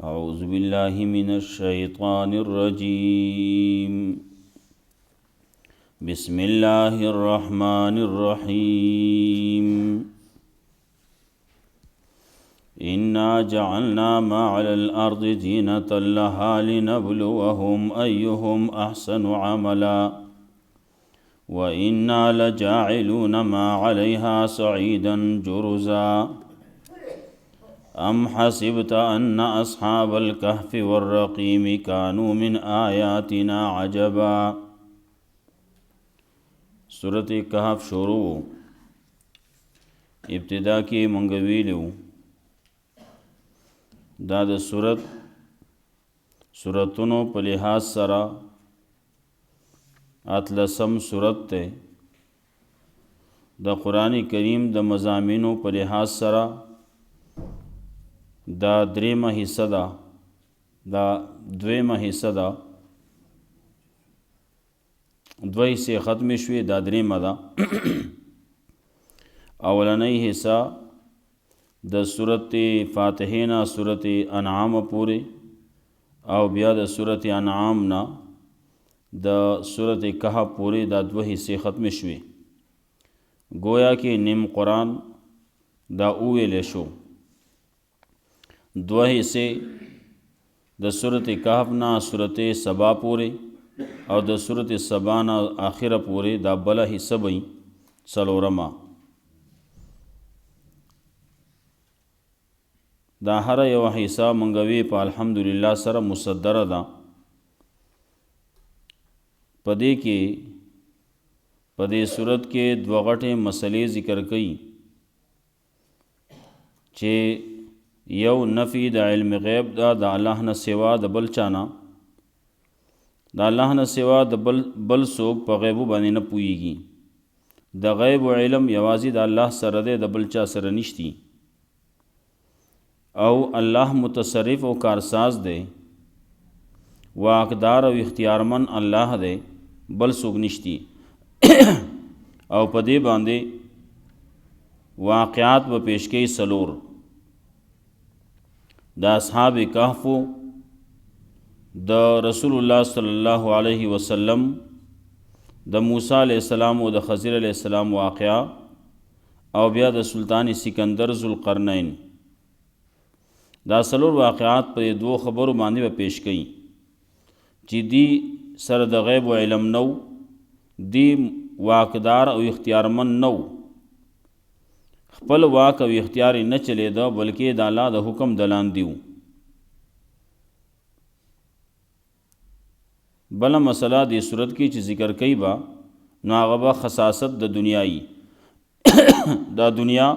أعوذ بالله من الشيطان الرجيم بسم الله الرحمن الرحيم إنا جعلنا ما على الأرض زينة لها لنبلوهم أيهم أحسن عملا وإنا لجاعلون ما عليها صعيدا جرزا أم حسبت أن أصحاب الكهف والرقيم كانوا من آياتنا عجبا سورة کہف شروع ابتدا کی منگویلو دا د سورتونو په لحاظ سره اتلسم سورت ته د قرآن کریم د مضامینو په لحاظ سره دا دریمه حصہ ده دا دویمه حصہ ده دوی حصے ختم شوي دا دریمه ده اولنی حصہ د سورت فاتحه نه سورت انعام پورې او بیا د سورت انعام نه د سورت کهف پورې دا دوه حصے ختم شوي گویا کې نیم قرآن دا اویل شو دو حصے د سورت کهف نه سورت سبا پورې او د سورت سبا نه آخره پورې دا بله حصہ وي څلورمه دا هر یو حصہ منګوي په الحمدلله سره مصدره ده په دې کې په دې صورت کې دوه غټې مسلې ذکر کړي چې یو نفی د علم غیب دا د الله نه سوا د بل چانا د الله نه سوا د بل څوک په غیبو باندې نه پوهیږي د غیب و علم یوازې د الله سره دی د بل چا سره نشتی او الله متصرف او کارساز دی واقدار او اختیارمن الله دی بل څوک نشتی او په دې باندې واقعات و پیشکې سلور دا اصحاب کهفو د رسول الله صلی الله علیه وسلم د موسی علیہ السلام او د خضر علیہ السلام واقعا او بیا د سلطان سکندر ذوالقرنین دا سلور واقعات پر دو خبرو باندې به پیش کړي چې دی سره د غیب و علم نو دی واقدار او اختیارمن نو خپل واک او اختیار نه چلی دا بلکې د الله د حکم دلان دیو بله مسله د صورت کې چې ذکر کوي با نو هغه به خصاصت د دنیایي دا دنیا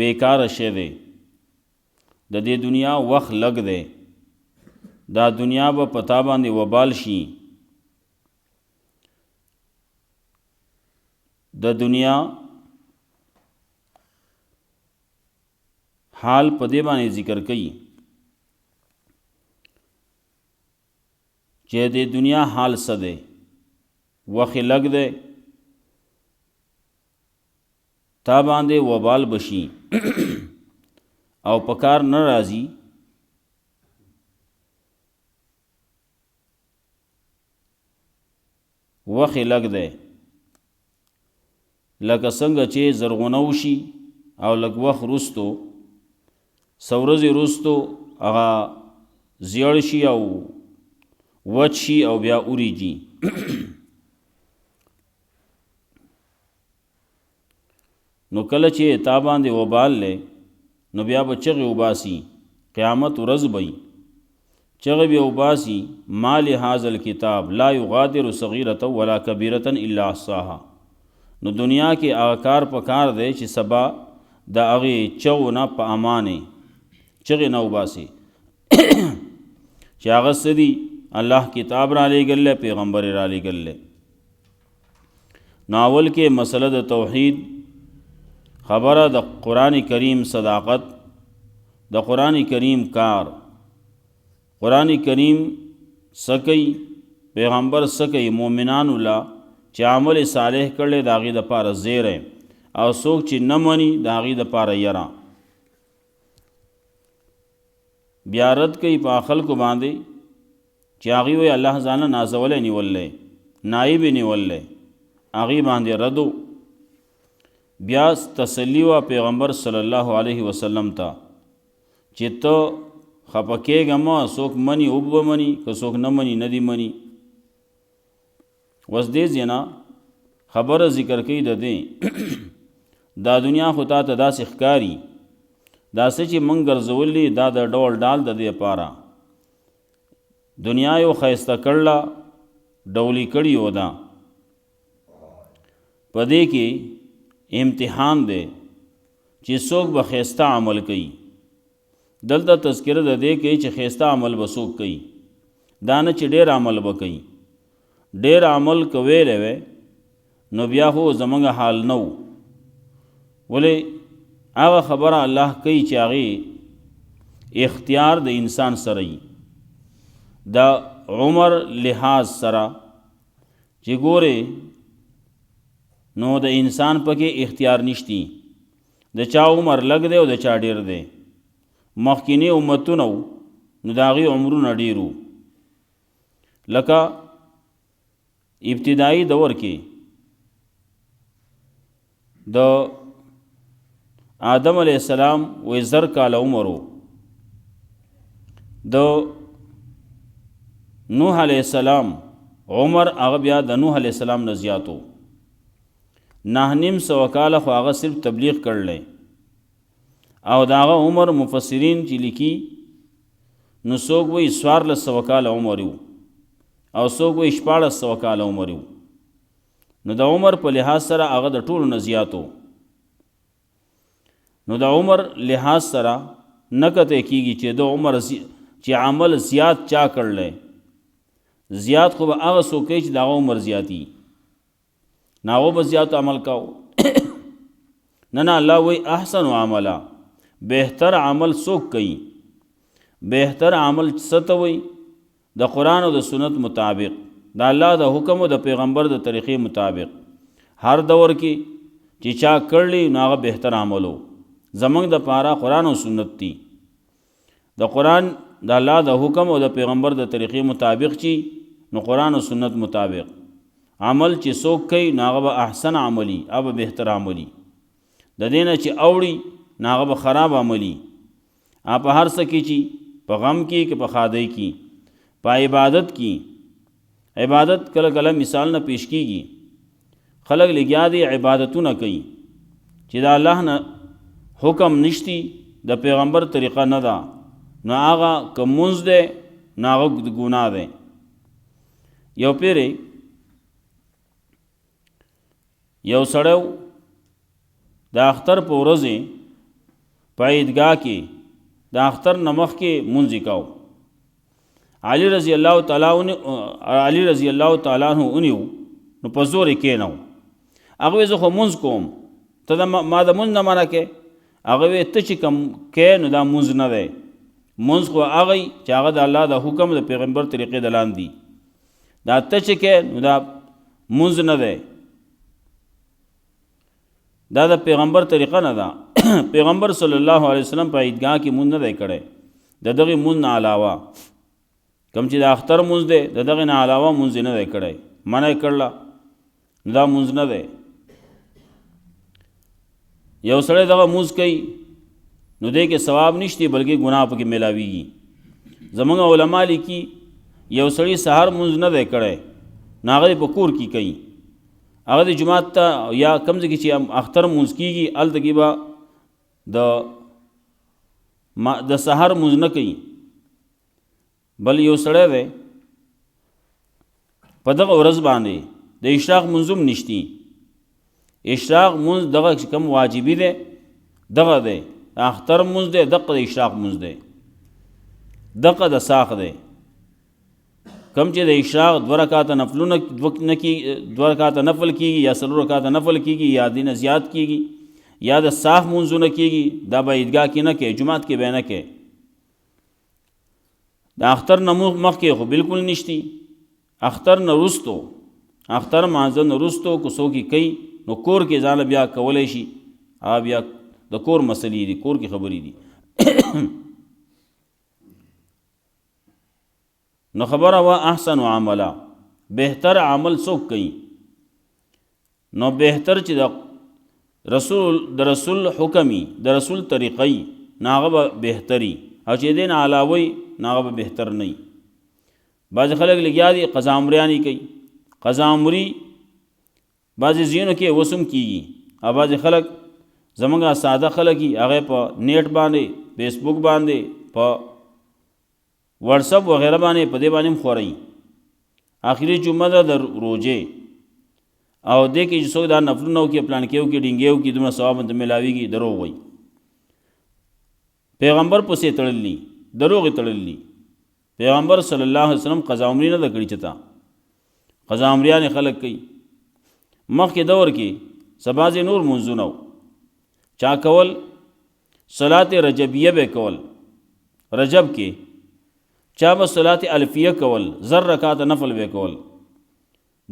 بیکار شی دی د دې دنیا وخت لګ دی دا دنیا به پتا باندې وبال شي د دنیا حال په دې باندې ذکر کړي چې د دنیا حال څه دی وخت لګ دی تا باندې وبال بشي او پکار نه راځي وخت لګ دی لکه څنګه چې زرغونه وشي او لږ وخت وروستو سورزی روستو هغه زیړ شي او وچ شي او بیا اوریږي نو کله چې تا باندې وبال لې نو بیا به چغې وباسي قیامت ورځ به چغې به وباسي ما لهذا الکتاب لا یغادر صغیرة ولا کبیرة الا احصاها نو دنیا کې هغه کار په کار دی چې سبا د هغې چغو نه په امانې چغې نه وباسي چې هغه څه دي الله کتاب را لېږلی پیغمبر را لېږلی نو اول کې مسله د توحید خبره د قرآن کریم صداقت د قرآن کریم کار قرآن کریم څه کوي پیغمبر څه کوي مومنانو له چې عمل صالح کړلی د هغې دپاره زیری او څوک چې نه مني د هغې دپاره یره بیا رد کوي په خلکو باندې چې هغوی وایي الله ځانه نازولی نیولی نایب یې نیولی هغوی باندې ردو. بیا تسلی وه پیغمبر صلی الله علیه وسلم ته چې ته خفه کېږه مه، څوک مني او به مني، که څوک نه مني نه دي مني. اوس دې ځای نه خبره ذکر کوي د دې دا دنیا خو تا ته داسې ښکاري دا څه چې موږ ګرځولي دا د ډول ډال د دې لپاره دنیا یو ښایسته کړله ډولي کړي و ده په دې کې امتحان دی چې څوک به ښایسته عمل کوي. دلته تذکره د دې کوي چې ښایسته عمل به څوک کوي، دا نه چې ډېر عمل به کوي. ډېر عمل که ویلی وی نو بیا خو زموږ حال نه و، ولې هغه خبره الله کوي چې هغې اختیار د انسان سره وي. د عمر لحاظ سره چې ګورې نو د انسان پکې اختیار نشتی، د چا عمر لږ دی او د چا ډیر دی. مخکینی امتونه نو د هغې عمرونه ډیرو، لکه ابتدایي دور کې د آدم علیه السلام وی 1000 کاله عمر و، د نوح علیه السلام عمر هغه بیا د نوح علیه السلام نه زیات و. 9.5 کاله خو هغه صرف تبلیغ کړلی او د هغه عمر مفسرین چې لیکي نو څوک وایي 1400 کاله عمر و او څوک وایي 1400 کاله عمر و. نو د عمر په لحاظ سره هغه د ټولو نه زیات و. نو د عمر لحاظ سره نه کته کېږي چې د عمر چې عمل زیات چا کړلی، زیات خو به هغه څوک کوي چې د هغه عمر زیاتی، نه هغه به زیات عمل کاو. نه الله وی احسن عمله، بهتر عمل څوک کوي. بهتر عمل څه ته وایي؟ د قرآن او د سنت مطابق، د الله د حکم او د پیغمبر د طریقې مطابق هر دور کې چې چا کړلی نو هغه بهتر عملو. زمونږ د پاره قرآن او سنت دي. د قرآن د الله د حکم او د پیغمبر د طریقې مطابق چې نو قرآن او سنت مطابق عمل چې څوک کوي نو هغه به احسن عملی، هغه به بهتر عملی. د دې نه چې اوړي نو هغه به خراب عملی. په هر څه کې چې په غم کې که په ښادۍ کې، په عبادت کې. عبادت کله کله مثال نه پیش کیږي، خلق لګیا دي عبادتونه کوي چې د الله نه حکم نشتی، د پیغمبر طریقه نه ده، نو هغه که مونځ دی نو هغه ګناه دی. یو پیری یو سړی د اختر په ورځې په عیدګاه کې د اختر نه مخکې مونځ یې کاو. علی رضی الله تعالی عنہ ونیو نو په زور یې کېناو. هغه وی زه خو مونځ کوم، ته ما د مونځ نه منع کې. هغه وی ته چې کوم کې نو دا مونځ نه دی. مونځ خو هغه چې هغه د الله د حکم د پیغمبر طریقې د لاندې دي، دا ته چې کې نو دا مونځ نه دی، دا د پیغمبر طریقه نه ده. پیغمبر صلی الله علیه وسلم په عیدګاه کې مونځ نه دی کړی، د دغې مونځ نه علاوه کوم چې د اختر مونځ دی د دغې نه علاوه مونځ نه دی کړی، منع یې کړله، نو دا مونځ نه دی. یو سړی دغه مونځ کوي نو دی کې ثواب نشتی بلکې ګناه پکې میلاویږي. زموږ علما لیکي یو سړی سحر مونځ نه دی کړی نو هغه په کور کې کوي، هغه د جماعت ته یا کوم ځای کې چې اختر مونځ کېږي هلته کې به د سحر مونځ نه کوي. بل یو سړی دی په دغه ورځ باندې د اشراق مونځ هم نشتی. اشراق مونځ دغه کوم واجبي دی دغه دی، اختر مونځ دی دغه د اشراق مونځ دی، دغه د ساق دی. کم چې د اشراق 2 رکعاته نفلونه 2 رکعاته نفل کېږي یا 3 رکعاته نفل کېږي یا دینه زیات کېږي یا د ساق مونځونه کېږي، دا به عیدګاه کې نه کوي، جماعت کې به نه کوي. د اختر نه مخکې خو بالکل نشتی. اختر نه وروستو، اختر مانځه نه وروستو که څوک یې کوي نو کور کې ځانله بیا کولی شي. هغه بیا د کور مسلې دي، کور کې خبرې دي. نو خبره وا احسن عملا بهتر عمل څوک کوي نو بهتر چې د رسول حکمي د رسول طریقې ناغه به بهتري او چې دین علاوه ناغه به بهتر نه بعض خلک لګیا دي قزامریانی کوي قزامری بعض زینو کې وسم کیږي او بعض خلک زمونږه ساده خلک هغه په نیټ باندې فیسبوک باندې په واتساپ وغیرہ باندې په دې باندې خوري آخري جمعه د روزه او دې کې چې څو دا نفلونو کې پلان کېو کې ډینګیو کې دومره ثواب ته ملاويږي دروغ وای پیغمبر پسې تړللی دروغ تړللی پیغمبر صلی الله علیه وسلم قضا عمری نه کړی چتا قضا عمریان خلق کوي مخکې دور کې سباز نور منځونو چا کول صلات رجبیه به کول رجب کې چا به صلات الفیه کول زر رکعات نفل به کول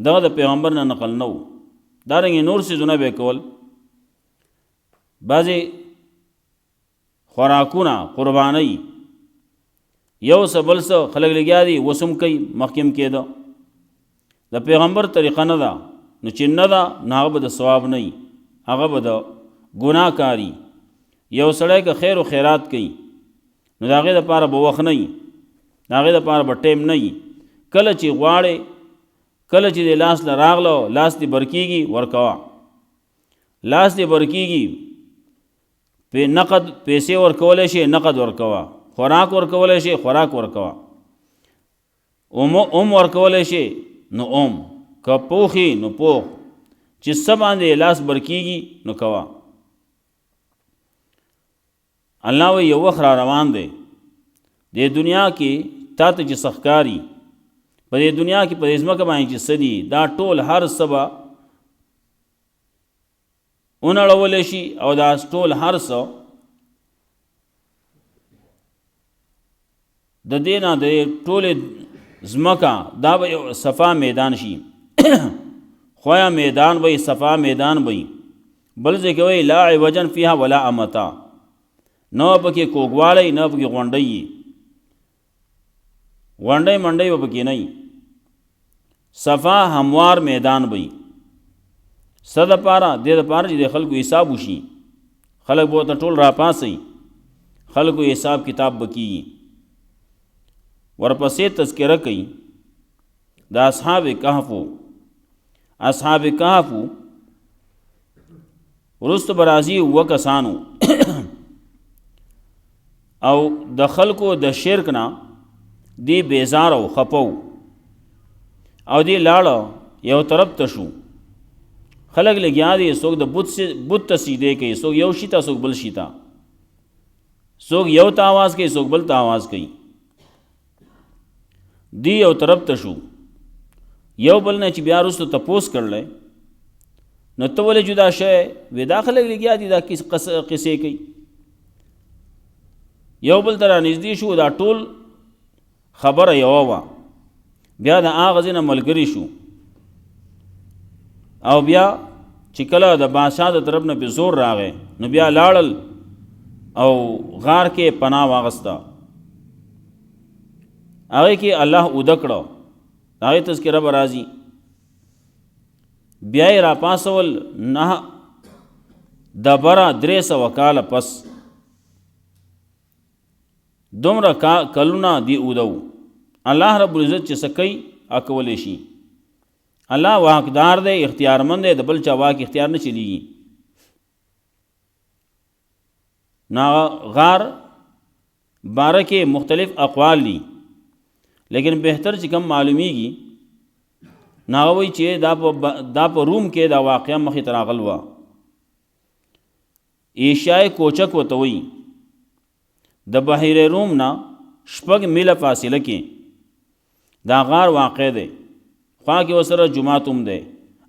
دا د پیغمبر نه نقل نو دارنګ نور سيزونه به کول بعضی خوراکونه قربانی یو سبل سو خلق لګیا دي وسم کوي محکم کېده د پیغمبر طریقه نه ده نو چې نه ده نه به د ثواب نه هغه به د ګناه کاری یو سړی که خیر او خیرات کوي نو د هغې دپاره به وخت نه د هغې دپاره به ټیم نه کله چې غواړې کله چې د لاس له راغلو لاس دې برکېږي ورکوه لاس دې برکېږي په نقد پیسې ورکولی شي نقد ورکوه خوراک ورکولی شي خوراک ورکوه ورکولی شي نو که پوخي نو پوخ چې څه باندې لاس برکېږي نو کوه الله وی یو وخت را روان دی د دنیا کې تا ته چې سخکاری په دې دنیا کې په دې ځمکه باندې چې سدي دا ټول هر سبا اونړول شي او دا ټول هر څه د دې نه د ټول ځمکه دا به صفا میدان شي خویا میدان وي صفا میدان وي بل ځکه وي لا عوجن فيها ولا امتا نو پکې کوګواړی نه پکې غونډی منډی پکې نه صفا هموار میدان وي صد پارا د پاره چې د خلکو حساب وشي خلک به ته ټول را پاسي خلکو حساب کتاب بکی ورپسې تذکرہ کوي د اصحاب کهف ورست برازي وکسانو او د خلکو د شرک نه دی بیزار او خپو او دی لاړه یو طرف ته شو خلک لګیا دي څوک د بت تسجده کوي څوک یو شیتا څوک بل شیتا څوک یو ته आवाज کوي څوک بل ته आवाज کوي دی یو طرف ته شو یو بل نه چې بیا وروسته تپوس کړل نو ته ولې جدا شې وې دا خلک لګیا دي دا قصې کوي یو بل ته نږدې شو دا ټول خبره یو وا بیا د هغه ځای نه ملګري شو او بیا چې کله د بادشاه د طرف نه په زور راغی نو بیا لاړل او غار کې پناه واغسته هغه کې الله اوده کړو هغه تذکرہ به راځي بیا یې را پاسول نه دبره 300 کاله پس دومره کلونه دی اودو الله رب العزت چې سکی اکولی شي الله واقدار دی اختیارمند دی د بل چا واک اختیار نه چلیږي نا غار باره کې مختلف اقوال دي لیکن بهتر چې کم معلومیږي ناغوی چې دا په روم کې دا واقعا مخې ته راغل وه ایشیای کوچک ورته وایي د بحیر روم نه 6 میله فاصله کې دا غار واقع دی خوا کې وسره جمعات هم دی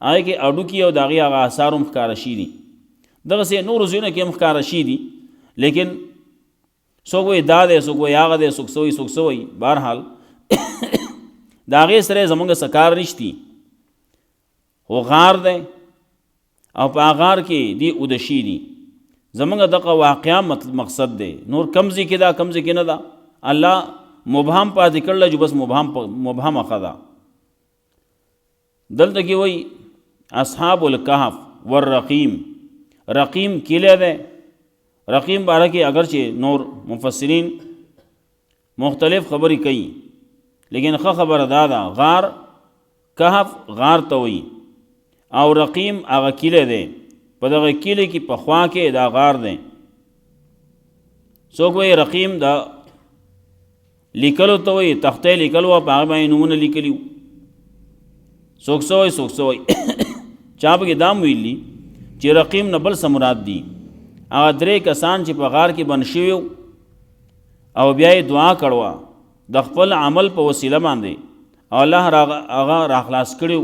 هغې کې اډوکي او د هغې هغه اثار هم ښکاره شي دي دغسې نورو ځایونو کې هم ښکاره شي دي لیکن څوک وایي دا دی څوک وایي هغه دی څوک څه وایي څوک څه وایي بهرحال د هغې سره زمونږ څه کار نشتی خو غار دی او په هغه غار کې دی اوده شي دي زمونږ دغه واقعا مقصد دی نور کم ځای کې دا کم ځای کې نه ده الله مبهم پاتې کړل جو بس مبهم اخذا. دلته کې وای اصحاب الکهف والرقیم، رقیم کله ده، رقیم باره کې اگرچه نور مفسرین مختلف خبرې کوي لیکن ښه خبره دا ده غار کهف غار ته وایي او رقیم هغه کیله دی، په دغه کیله کې په خوا کې دا غار دی. څوک وایي رقیم دا لیکلو ته وایي، تختې لیکلو په هغه باندې نومونه لیکلي وو. څوک څه وایي څوک څه وایي چا پکې دا هم ویلي چې رقیم نه بل څه مراد دي هغه درې کسان چې په غار کې بند شوي او بیا یې دعا کړوه د خپل عمل په وسیله باندې او الله هغه راخلاص کړي،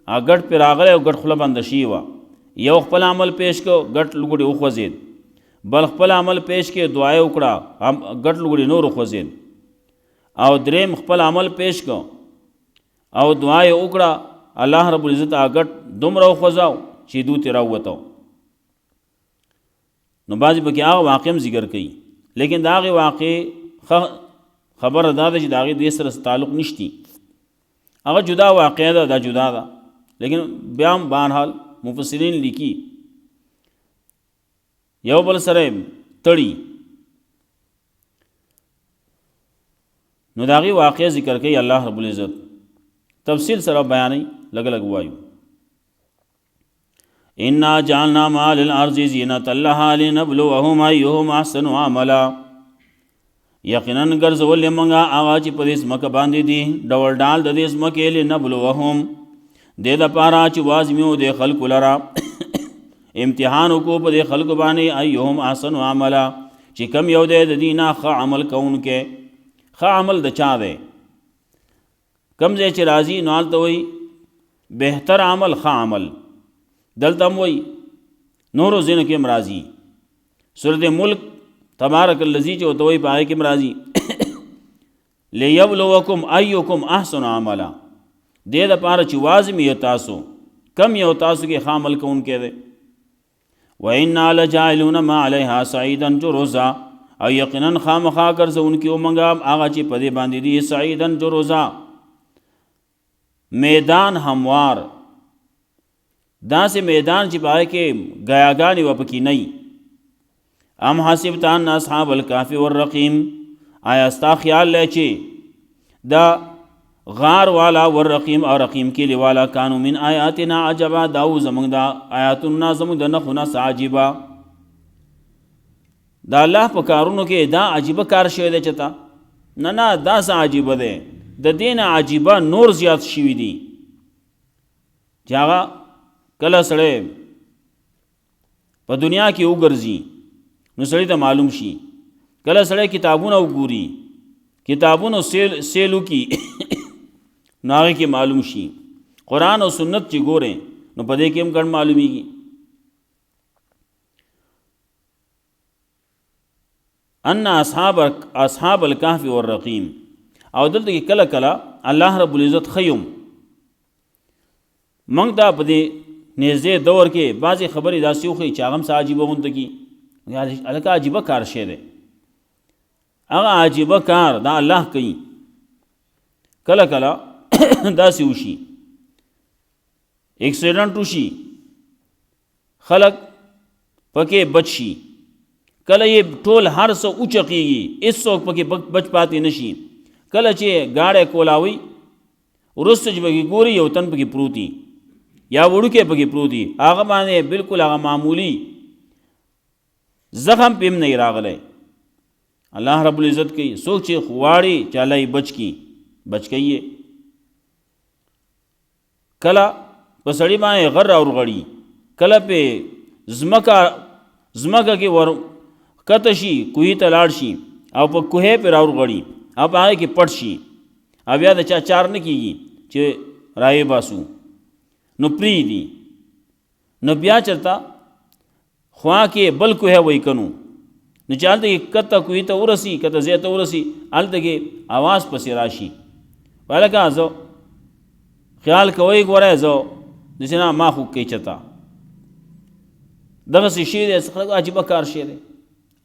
هغه ګټ پرې راغلی او ګټ خوله بنده شوې وه. یو خپل عمل پیش کړو ګټ لوګړې وخوځېد، بل خپل عمل پیش کې دعا یې وکړه ګټ لوګړې نور وخوځېد، او دریم خپل عمل پیش کړو او دعا یې وکړه الله رب العزت هغه ګټ دومره وخوځاو چې دوی ترې راووتو. نو بعضې پکې هغه واقع هم ذکر کوي لیکن د هغې واقع خبره دا ده چې د هغې دې سره تعلق نشتی، هغه جدا واقع ده، دا جدا ده. لیکن بیا هم بهرحال مفسرین لیکي یو بل سره تړي، نو د هغې واقع ذکر کوي الله رب العزت تفصیل سره بیانوي. لږ لږ وایو انا جعلنا ما للارض زینة لها لنبلوهم ایهم احسن عملا، یقینا ګرځولې موږ هغه چې په دې ځمکه باندې دي ډول ډال د دې ځمکې لنبلوهم دې دپاره چې وازمیو دې خلکو لره امتحان وکړو په دې خلکو باندې ایهم احسن عملا چې کم یو دی د دې نه ښه عمل کوونکی. ښه عمل د چا دی؟ کم ځای چې راځي نو هلته وایي بهتر عمل ښه عمل، دلته هم وایي نورو ځینو کې هم راځي. سورت ملک تبارک الذی چې ورته وایي په هغې کې هم راځي لیبلوکم ایکم احسن عملا، دې دپاره چې وازمي یو تاسو کم یو تاسو کې ښه عمل کوونکی دی. وإنا لجاعلون ما علیها صعیدا جرزا، او یقینا خامخا ګرځونکي وو موږ هغه چې په دې باندې دي صعیدا جرزا میدان هموار، داسې میدان چې په هغې کې ګیاګانې به پکې نه وي. ام حسبت ان اصحاب الکهف والرقیم، آیا ستا خیال دی چې دا غار والا والرقیم او رقیم کلی والا کانو من آیاتنا عجبا دا و زمونږ د آیاتنا زمونږ د نښو نه څه عجیبه، دا الله په کارونو کې دا عجیبه کار شوی دی چې تا نه دا څه عجیبه دی، د دې نه عجیبه نور زیات شوي دي چې هغه کله سړی په دنیا کې وګرځي نو سړی ته معلوم شي، کله سړی کتابونه وګوري کتابونو سیلو کی نو هغې کې معلوم شي، قرآن او سنت چې ګورې نو په دې کې هم ګڼ معلومیږي. ان اصحاب الکهف والرقیم، او دلته کې کله کله الله رب العزت خیم موږ دا په دې نږدې دور کې بعضې خبرې داسې وښیي چې هغه هم څه عجیبه غونته کي هلکه عجیبه کار شی دی، هغه عجیبه کار دا الله کوي. کله کله داسې وشي ایکسیډنټ وشي خلک پکې بچ شي، کله یې ټول هر څه اوچقېږي هېڅوک پکې بچ پاتې نه شي، کله چې گاډی کولاوي وروسته چې پکې ګوري یو تن پکې پروت وي یا وړوکی پکې پروت وي، هغه باندې بلکل هغه معمولی زخم پې هم نه راغلی. الله رب العزت کوي څوک چې غواړي چې الله یې بچ کوي یې. کله په سړي باندې غر راورغړي، کله پې ځمکه کې ور کته شي کوهي ته لاړ شي او په کوهی پې راورغړي او په هغې کې پټ شي او بیا د چا چار نه کېږي چې رایې باسو نو پرېږدي، نو بیا چېرته خوا کې بل کوهی وایي کنو نو چې هلته کې کته کوهي ته ورسي کته ځای ته ورسي هلته کې اواز پسې راشي هلکه زه خیال کوئ ګوره زه داسې نه ما خو کوي چېرته دغسې شی دی خلک عجیبه کار شی دی.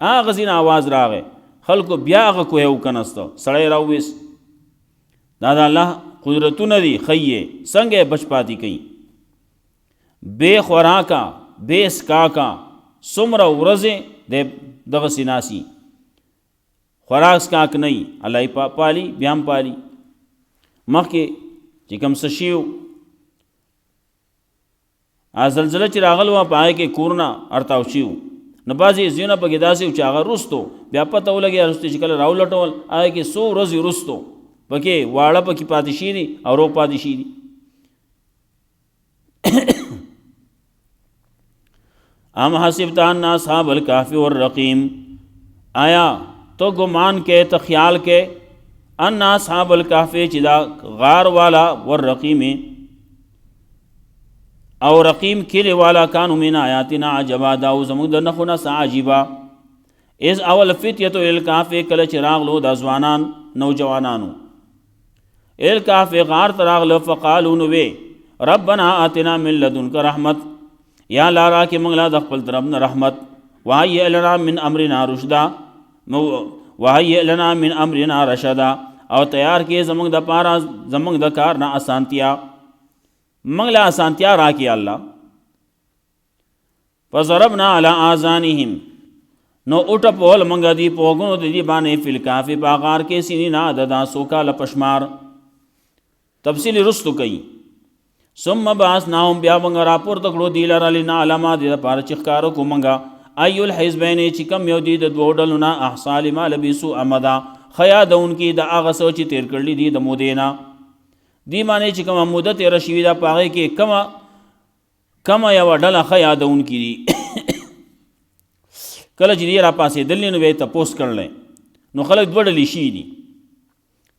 هغه ځینې اواز راغی خلکو بیا هغه کوه وکنسته سړی راوویست. دا د الله قدرتونه دي. خیې څنګه بچ پاتې کوي بے خوراکا بے اسکاکا څومره ورځې د دغسې ناسي خوراک اسکاک نه وي الله یې پالي بیا هم پالي. مخکې چې کوم څه شي زلزله چې راغله وه په هغې کې کورونه اړتاو شي وو نو بعضې ځایونه پکې داسې وو چې هغه وروستو بیا پته ولګېده وروستو چې کله راولټول هغې کې څو ورځې وروستو پکې واړه پکې پاتې شي دي او روغ پاتې شي دي. ام حسبت ان اصحاب الکهف والرقیم آیا تو ګمان کې ته خیال کې ان اصحاب الکهف چې دا غار والا والرقیم او رقیم کلی والا کانو من آیاتنا عجبا داو زموږ د نښو نه څه عجیبه. اذ اول فتیة الکهف کله چې راغلو دا ځوانان نوجوانانو الکهف غار ته راغله فقالو نو وی ربنا آتنا من لدنک رحمت یا الله راکې موږ له د خپل طرف نه رحمت وهیئ لنا من امرنا رشدا وهیئ لنا من امرنا رشدا او تیار کې زموږ د پاره زموږ د کار نه اسانتیا موږ له اسانتیا راکې الله. فضربنا علی آذانهم نو اٹپول منگا دی پوگنو دی بانے فی الکهف باغار کے سنینا ددا سوکال پشمار تفصیل رستو کئی. ثم بعثناهم بیا منگا راپور تکڑو دی لرا لنا علما دی پار چخکارو کو منگا ایو الحزبین چکم یو دی دو ڈلنا احصا لما لبسو امدا خیا دا ان کی دا آغسو چی تیر کرلی دی دا مودینا دی مانے چکم مدت رشوی دا پاگے کے کما یو ڈل خیا دا ان کی دی کله چې دی را پاسې دلی نو به یې تپوس کړلی نو خلک دوه ډلې شي دي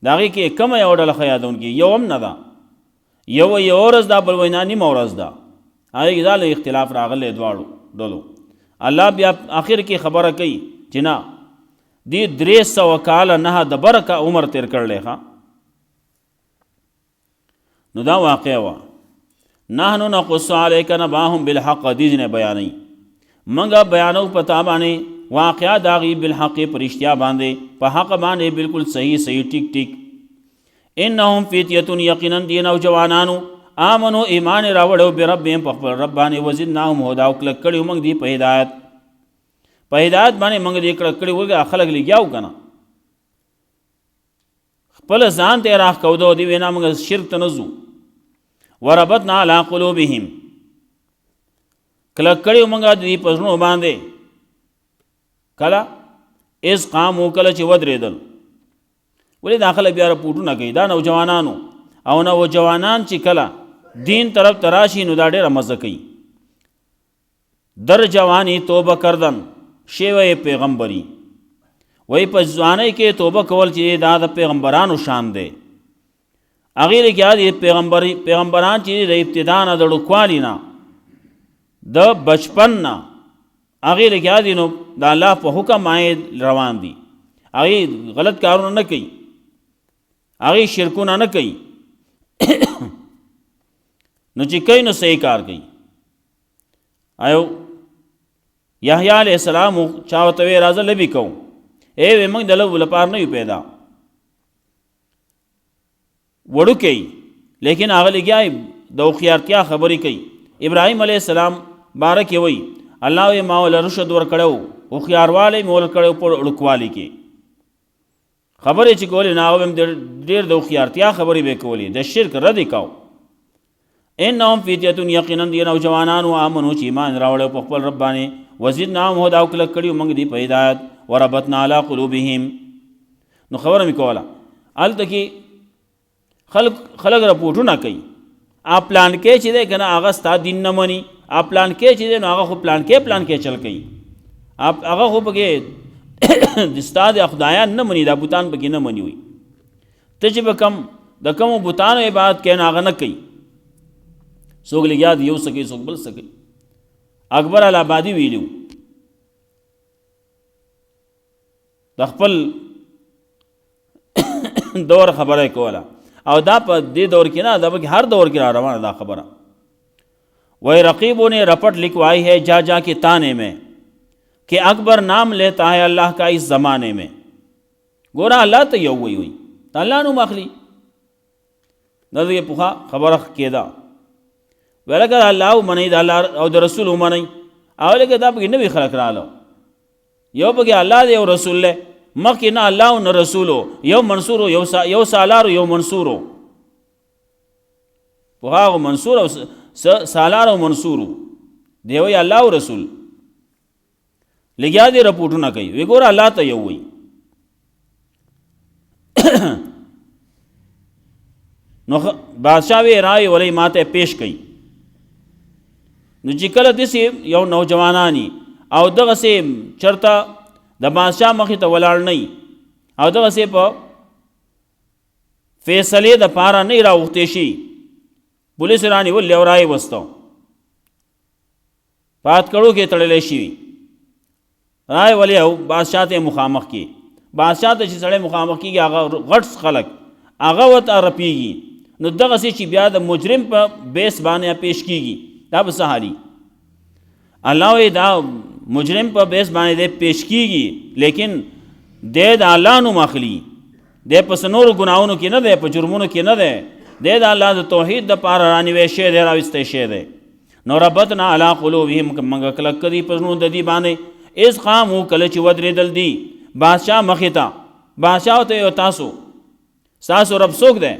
د هغې کې کمه یوه ډله ښه یادونکي یو هم نه ده یو ورځ ده بل وینا نیمه ورځ ده هغې کې دا له اختلاف راغلی دواړو ډلو. الله بیا آخر کې خبره کوي چې نه دی 300 کاله نه د برکه عمر تیر کړلی ښه نو دا واقع وه. نحنو نقص علیک نباهم بالحق دې ځینې بیانوي منگا بیانو پتا بانے واقعہ داغی بالحق پرشتیا باندے پا حق باندے بالکل صحیح ٹک ٹک. انہم فیتیتن یقیناً دی نوجوانانو آمنو ایمان راوڑو بربیم پخبر رب بانے وزدناہم ہداو کلکڑیو منگ دی پا ہدایت بانے منگ دی کلکڑیو وگا خلق لگیاو کنا پل زان تے راہ کودو دی وینا منگ شرک تنزو وربطنا علا قلوبہم کله کړیو منګه د دې پزړو باندې کله اس قامو کله چې ودرېدل ولې داخله بیا راپورټونه کوي دا نوجوانانو او نوجوانان چې کله دین طرف تراشي نو دا ډېره مزه کوي. در جوانی توبه کردن شیوه پیغمبري وای په ځوانۍ کې توبه کول چې دا د پیغمبرانو شان دی هغې کې پیغمبران چې د ابتدا نه د ډوکوالي نه د بچپن نه هغې لګیا دي نو د الله په حکم باندې روان دي هغې غلط کارونه نه کوي هغې شرکونه نه کوي نو چې کوي نو صحیح کار کوي. ایو یحیی علیہ السلام چا ورته وی راځه لبي کوو ای وی موږ د لبو لپاره نه یو پیدا وړوکی لیکن هغه لګیا د هوښیارتیا خبرې کوي. ابراهیم علیہ السلام بارک وی الله یې ما ول رشد ور کړو هوښیاروالی مې ور کړو په اړکوالي کې خبرې چې کولې نه هغه ډېر د هوښیارتیا خبرې به کولې د شرک رد یې کاو. انهم فیتیتون یقینا دی نوجوانانو آمنو چې ایمان راوړی په خپل رب باندې وزدناهم هدا او کلک کړي موږ دی په هدایت وربطنا علی قلوبهم. نو خبره مې کوله هلته کې خلک راپورټونه کوي آپ پلان کې چې دی که نه هغه ستا دین نه مني آپ پلان کې چې دی نو هغه خو پلان کې چل کوي آپ هغه خو پکې ستا د خدایان نه مني دا بوتان پکې نه مني وي ته چې به د کومو بوتانو عبادت کوي نو هغه نه کوي څوک لګیا دی یو څه کوي څوک بل څه کوي. اکبر الآبادي ویلو د خپل دور خبره کوله او دا په دې دور کې نه دا په ہر دور کې را روانه دا خبره. وہی رقیبوں نے رپٹ لکھوائی ہے جا کے تانے میں کہ اکبر نام لیتا ہے اللہ کا اس زمانے میں ګوره الله ته یو وی د الله نوم اخلي دا د پوخا خبره کېده ولکه الله ومنئ د الله او د رسول ومنئ او لکه دا پکې نوي خلک راغله یو پکې الله دی او رسول دی مخکې نه الله او نه رسولو یو منصور یو سالار یو منصورو پوخا او منصور او سالار او منصورو دی وی الله او رسول لګیا دي رپورټونه کوي وی ګوره الله ته یو وی نو بادشاہ وی رائے ولی ماته پیش کړي نو چې کله داسې یو نوجوانانی او دغسې چرته د بادشاہ مخې ته ولاړ نه او دغسې په فیصلې د پاره نه راوښتی شي پولیس رانیولې او رایې وستو پاتکړو کې تړلی شي رایې ولې او بادشاہ ته مخامخ کې بادشاہ ته چې سړی مخامخ کېږي هغه غټ خلک هغه ورته رپېږي نو دغسې چې بیا د مجرم په بیس باندې پیش کېږي دا به څه حالي الله وایي دا مجرم په بیس باندې دی پیش کېږي لیکن دی د الله نوم اخلي دی په څه نورو ګناهونو کې نه دی په جرمونو کې نه دی دی د الله د توحید دپاره رانیوی شی دی راویستی شی دی نو ربطنا علی قلوبهم موږ کلک کړي په زړونو د دې باندې اذ قاموا کله چې ودرېدل دي بادشاہ مخې ته بادشاہ ته یو تاسو رب څوک دی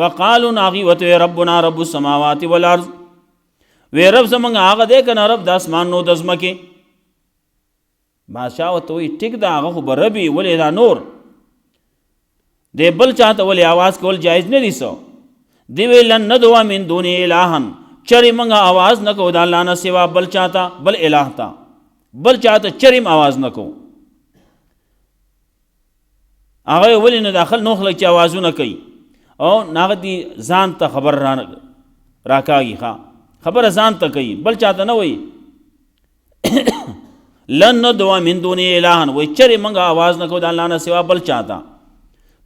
فقالوا ناغي وته ربنا رب السماوات والارض وی رب زمونږ هغه دی که نه رب د اسمانونو د ځمکې بادشاہ ورته وایي ټیک ده هغه خو به ربي ولې دا نور دی بل چاته ولې آواز کول جایز نه دي څه دی وی لن ندعو من دون الها چرې موږ آواز نه کوو د الله نه سوا بل چاته بل الہ ته بل چاته چرې آواز نه کوو هغه ولې نه داخل نو خلک چې آوازونه کوي او ناغه دي ځان ته خبر راکاږي ښه خبره ځان ته کوي بل چاته نه وایي لن ندعو من دون الها وایي چرې موږ آواز نه کوو د الله نه سوا بل چاته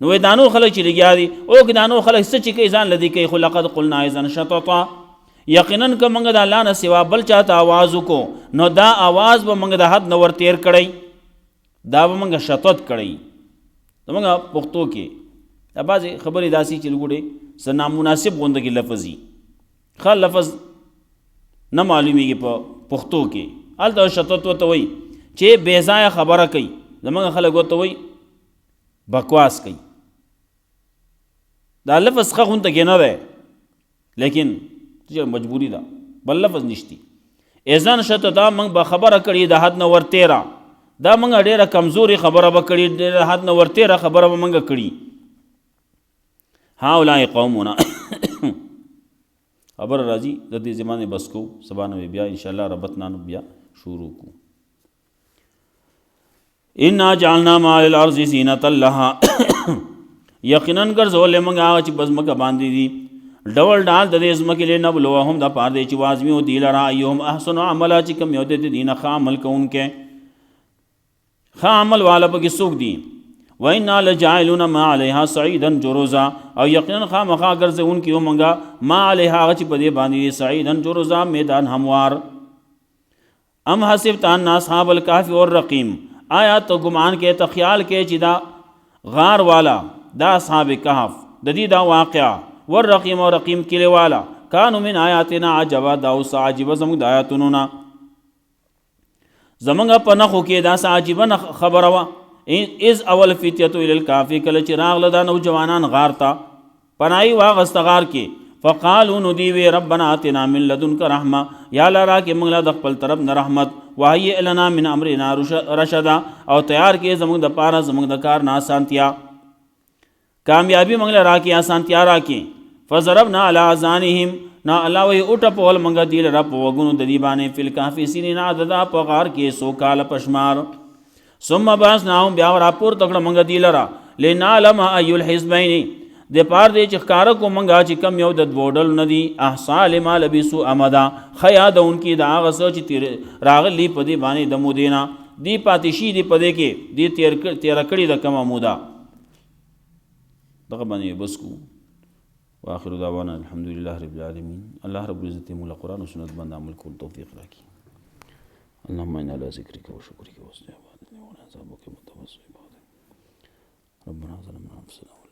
نو وایي دا نور خلک چې لګیا دي او که دا نور خلک څه چې کوي ځان لدی کوي خو لقد قلنا اذا شططا یقینا که موږ د الله نه سوا بل چاته آواز وکړو نو دا آواز به موږ د حد نه ور تیر کړی دا به موږ شطط کړی زموږ پښتو کې دا بعضې خبرې داسې چې لګوډې څه نامناسب غونده کې لفظ وي ښه لفظ نه معلومیږي په پښتو کې هلته شطط ورته وایي چې بې ځایه خبره کوي زموږ خلک ورته وایي بکواس کوي دا لفظ ښه غونده کې نه دی لیکن مجبوری ده بل لفظ نشتی اذن شططا موږ به خبره کړي د حد نه ورتېره دا موږ ډېره کمزوري خبره به کړي ډېره حد نه ورتېره خبره به موږ کړي هؤلاء قومنا خبر راځي د دې زمانه بس کو سبا نو بیا ان شاء الله ربطنا نو بیا شروع کو ان جعلنا ما الارض زینۃ لها یقینا ګرځول موږ هغه چې بزمکه باندې دي ډول ډال د دې زمکه له نبلوهم د پاره چې وازمی او دی لرا ایهم احسن عملا چې کم یو د دینه ښه عمل کوونکې ښه عمل والا به څوک دي وإنا لجاعلون ما عليها صعيدا جرزا او یقینا خامخا ګرځونکي یو منګه ما عليها چې په دې باندې صعيدا جرزا میدان هموار ام حسبت ان اصحاب الكهف والرقيم آیا تو ګمان کې ته خیال کې چې دا غار والا دا اصحاب کهف د دې دا واقعا والرقيم او رقيم کلی والا کانوا من آیاتنا عجبا دا اوس عجیب زموږ د آیاتونو نه زمونږ په نخو کې دا عجیبه خبره وه از اول فتیتو الی الکافی کله چې راغله دا نوجوانان غار ته پناهی واغسته غار کې فقالو نو دی وی ربنا آتنا من لدنک رحمه یا الله راکې موږ له د خپل طرف نه رحمت وهیئ لنا من امرنا رشدا او تیار کې زموږ د پاره زموږ د کار نه آسانتیا کامیابی موږ له راکې آسانتیا راکې فضربنا علی اذانهم نا الله وی اوټه په ول منګه دی لره په وګونو د دی باندې فل کافی سینینا ددا په غار کې سو کال پشمار ثم باسناهم بیا راپور تکړه منګه دی لره لنعلم ای الحزبین د پار دې چې ښکارا کو منګه چې کم یو د بوډل ندی احصال ما لبسو امدا خیا د انکی دا غسو چې راغلی په دې باندې د مودینا دی پاتشي دی په دې کې دی تیر کړي د کم مودا دغه باندې بس کو واخر دعوانا الحمدلله رب العالمین الله رب العزت مولا قرآن و سنت باندې عمل کول توفیق راکړي اللهم انا على ذکرک و شکرک و حسن عبادتک و عذابک متوسل ربنا ظلمنا انفسنا